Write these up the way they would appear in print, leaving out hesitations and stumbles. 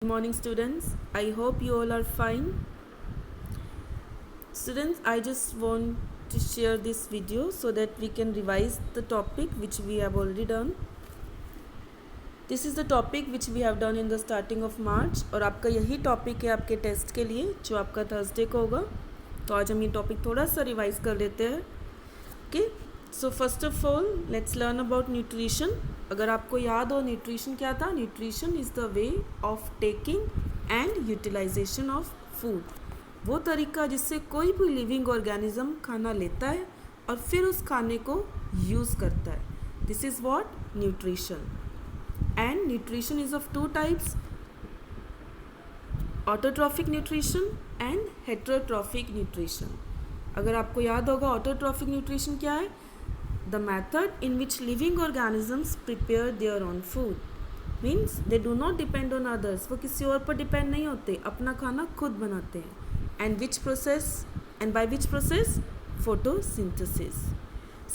Morning students, I hope you all are fine. Students, I just want to share this video so that we can revise the topic which we have already done. This is the topic which we have done in the starting of March और आपका यही topic है आपके test के लिए जो आपका Thursday को होगा. तो आज हम ये टॉपिक थोड़ा सा रिवाइज कर लेते हैं. Okay, so first of all let's learn about nutrition. अगर आपको याद हो न्यूट्रिशन क्या था, nutrition is the way of taking and utilization of food. वो तरीका जिससे कोई भी लिविंग ऑर्गेनिज्म खाना लेता है और फिर उस खाने को यूज़ करता है. This is what nutrition. And nutrition is of two types, autotrophic nutrition and heterotrophic nutrition. अगर आपको याद होगा ऑटोट्रॉफिक न्यूट्रिशन क्या है, the method in which living organisms prepare their own food. Means they do not depend on others. वो किसी और पर डिपेंड नहीं होते, अपना खाना खुद बनाते हैं. And which process, and by which process, photosynthesis.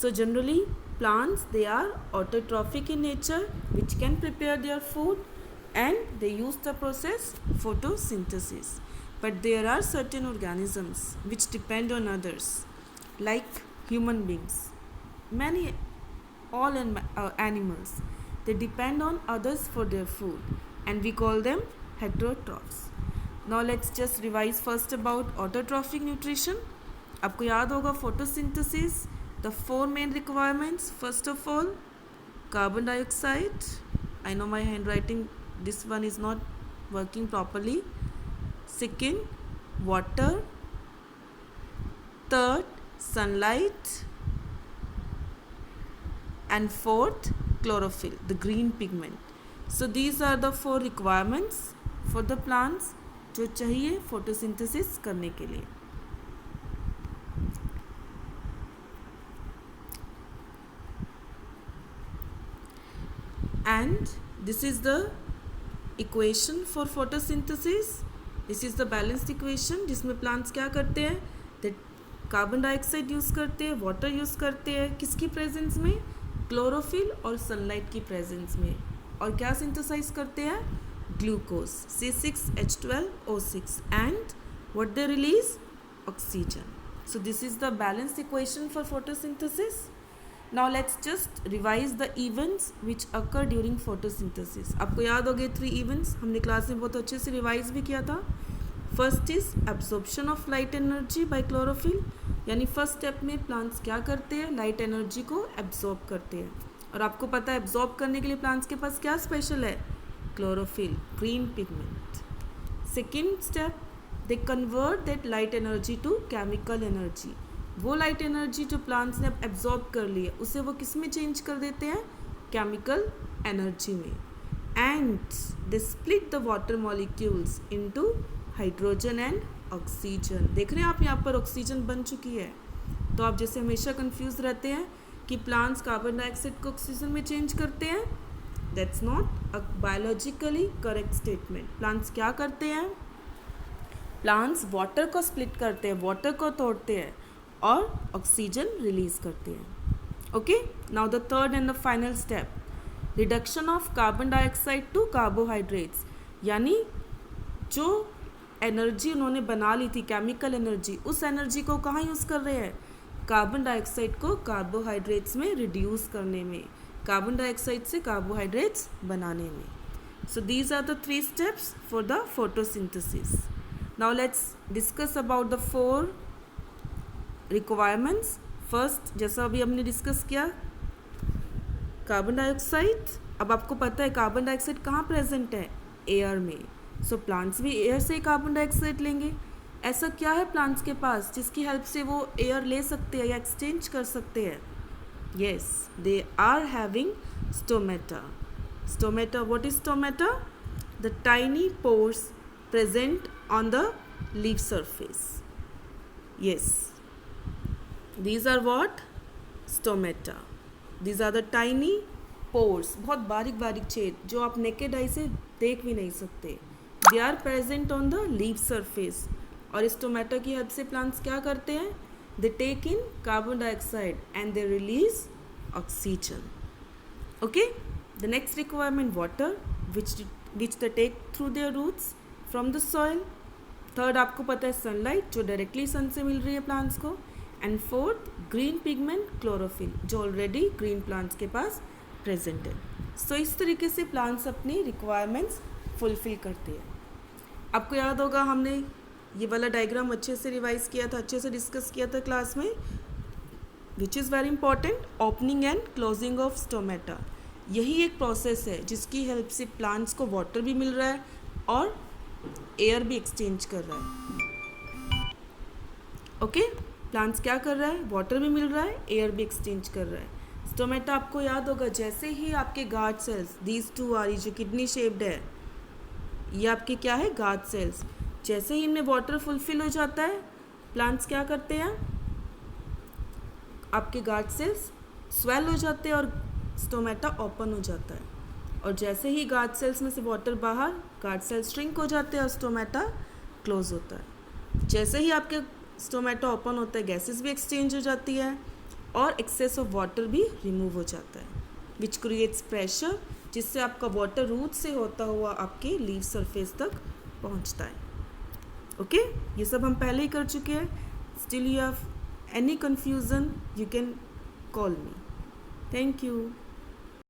So generally plants, they are autotrophic in nature, which can prepare their food and they use the process photosynthesis. But there are certain organisms which depend on others, like human beings, many animals, they depend on others for their food and we call them heterotrophs. Now let's just revise first about autotrophic nutrition. आपको याद होगा photosynthesis, the four main requirements. First of all, carbon dioxide. I know my handwriting, this one is not working properly. Second, water. Third, sunlight. And fourth, chlorophyll, the green pigment. So these are the four requirements for the plants जो चाहिए photosynthesis करने के लिए. And this is the equation for photosynthesis. This is the balanced equation जिसमें plants क्या करते हैं, that carbon dioxide use करते हैं, वाटर यूज़ करते हैं, किसकी प्रेजेंस में, क्लोरोफिल और सनलाइट की प्रेजेंस में. और क्या सिंथेसाइज करते हैं, glucose C6H12O6 and what they release, oxygen. So this is the balanced equation for photosynthesis. Now let's just revise the events which occur during photosynthesis. आपको याद हो गए 3 events, हमने क्लास में बहुत अच्छे से रिवाइज भी किया था. First is absorption of light energy by chlorophyll. यानी फर्स्ट स्टेप में प्लांट्स क्या करते हैं, लाइट एनर्जी को एब्जॉर्ब करते हैं. और आपको पता है एब्जॉर्ब करने के लिए प्लांट्स के पास क्या स्पेशल है, chlorophyll, green pigment. Second step, they convert that light energy to chemical energy. वो लाइट एनर्जी जो प्लांट्स ने एब्जॉर्ब कर ली है उसे वो किस में चेंज कर देते हैं, केमिकल एनर्जी में. And they split the water molecules into hydrogen and oxygen. देख रहे हैं आप, यहाँ पर ऑक्सीजन बन चुकी है. तो आप जैसे हमेशा कंफ्यूज रहते हैं कि प्लांट्स कार्बन डाइऑक्साइड को ऑक्सीजन में चेंज करते हैं, that's not a biologically correct statement. Plants क्या करते हैं, प्लांट्स वाटर को स्प्लिट करते हैं, वाटर को तोड़ते हैं और ऑक्सीजन रिलीज करते हैं. Okay, now the third and the final step, reduction of carbon dioxide to carbohydrates. यानी जो एनर्जी उन्होंने बना ली थी, केमिकल एनर्जी, उस एनर्जी को कहाँ यूज़ कर रहे हैं, कार्बन डाइऑक्साइड को कार्बोहाइड्रेट्स में रिड्यूस करने में, कार्बन डाइऑक्साइड से कार्बोहाइड्रेट्स बनाने में. So these are the 3 steps for the photosynthesis. Now let's discuss about the 4 requirements. First, जैसा अभी हमने डिस्कस किया, कार्बन डाइऑक्साइड. अब आपको पता है कार्बन डाइऑक्साइड कहाँ प्रेजेंट है, एयर में. सो प्लांट्स भी एयर से कार्बन डाइऑक्साइड लेंगे. ऐसा क्या है प्लांट्स के पास जिसकी हेल्प से वो एयर ले सकते हैं या एक्सचेंज कर सकते हैं, yes, they are having stomata. Stomata, what is stomata, the tiny pores present on the leaf surface. Yes, these are what, stomata. these are the tiny pores, बहुत बारीक बारीक छेद जो आप नेकेड आई से देख भी नहीं सकते. they are present on the leaf surface. और स्टोमेटा की हेल्प से प्लांट्स क्या करते हैं, they take in carbon dioxide and they release oxygen. Okay, the next requirement, water, which which they take through their roots from the soil. Third आपको पता है sunlight, जो डायरेक्टली सन से मिल रही है प्लांट्स को। And fourth green pigment chlorophyll, जो already green plants के पास प्रेजेंट है। सो इस तरीके से प्लांट्स अपनी रिक्वायरमेंट्स फुलफिल करते हैं। आपको याद होगा हमने ये वाला डायग्राम अच्छे से रिवाइज किया था, अच्छे से डिस्कस किया था क्लास में, which is very important, opening and closing of stomata. यही एक प्रोसेस है जिसकी हेल्प से प्लांट्स को वाटर भी मिल रहा है और एयर भी एक्सचेंज कर रहा है। ओके, प्लांट्स क्या कर रहा है, वाटर भी मिल रहा है, एयर भी एक्सचेंज कर रहा है। स्टोमेटा आपको याद होगा, जैसे ही आपके guard cells, these two are, जो किडनी शेप्ड है, ये आपके क्या है, गार्ड सेल्स, जैसे ही इनमें वाटर फुलफिल हो जाता है, प्लांट्स क्या करते हैं, आपके गार्ड सेल्स स्वेल हो जाते हैं और स्टोमेटा ओपन हो जाता है। और जैसे ही गार्ड सेल्स में से वाटर बाहर, गार्ड सेल्स श्रिंक हो जाते हैं और स्टोमेटा क्लोज होता है। जैसे ही आपके स्टोमेटा ओपन होता है, गैसेस भी एक्सचेंज हो जाती है और एक्सेस ऑफ वाटर भी रिमूव हो जाता है, विच क्रिएट्स प्रेशर, जिससे आपका वाटर रूट से होता हुआ आपके लीफ सरफेस तक पहुंचता है। ओके, ये सब हम पहले ही कर चुके हैं। Still you have any confusion, you can call me. Thank you.